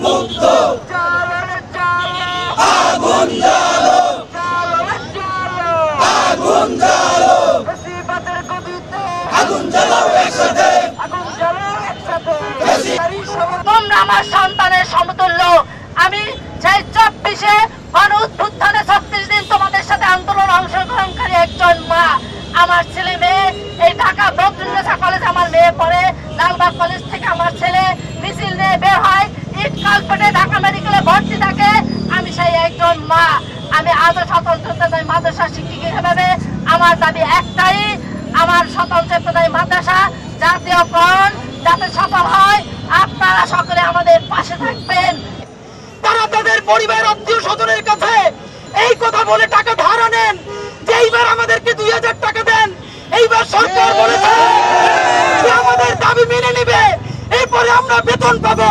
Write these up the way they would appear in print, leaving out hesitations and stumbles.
মুক্ত আগুন জ্বালো আগুন জ্বালো আগুন জ্বালাও একসাথে তোমরা আমার সন্তানের সমতুল্য। আমি সেই 24-এ গণ উত্থানে 36 দিন তোমাদের সাথে আন্দোলন অংশগ্রহণকারী একজন মা। আমার ছেলে মেয়ে এই ঢাকা বদরুন্নেসা কলেজ আমার মেয়ে পড়ে, লালবাগ কলেজ থেকে আমার ছেলে মিছিল নিয়ে বের হয়, ইট কালপেটে ঢাকা মেডিকেলে ভর্তি থাকে। আমি সেই একজন মা। আমি আজও স্বতন্ত্রতায় মাদ্রাসা শিক্ষিকা হিসেবে আমার দাবি একটাই, আমার স্বতন্ত্রতায় মাদ্রাসা জাতীয়করণ যাতে সফল হয়। আপনারা সকলে আমাদের পাশে থাকবেন। তারা তাদের পরিবার আত্মীয় স্বজনের কাছে এই কথা বলে টাকা ধার আনেন যে এইবার আমাদেরকে 2000 টাকা দেন। এইবার সরকার বলেছে যে আমাদের দাবি মেনে নেবে, এরপরে আমরা বেতন পাবো।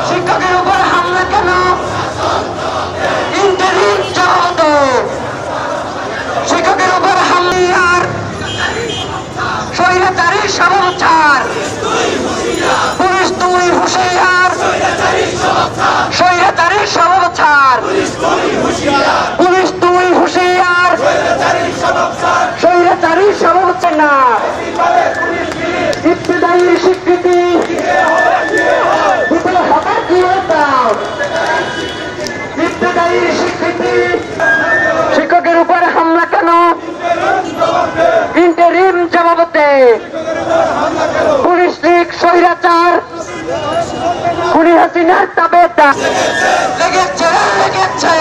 শিক্ষকের উপর হামলা কেন? ইন্টারিম জবাব। শিক্ষকের উপর হামলার স্বৈরাচারী সমাচার। পুলিশ তুই হুঁশিয়ার, স্বৈরাচারী সমাচার। পুলিশ তুই হুঁশিয়ার, স্বৈরাচারী সমাচার না। ইবতিদায়ী স্বীকৃতি শিক্ষকের উপর হামলা কেন? ইন্টারিম জবাবতে। পুলিশ লীগ স্বৈরাচার, খুনি হাসিনার তাবেদার। লেগেছে লেগেছে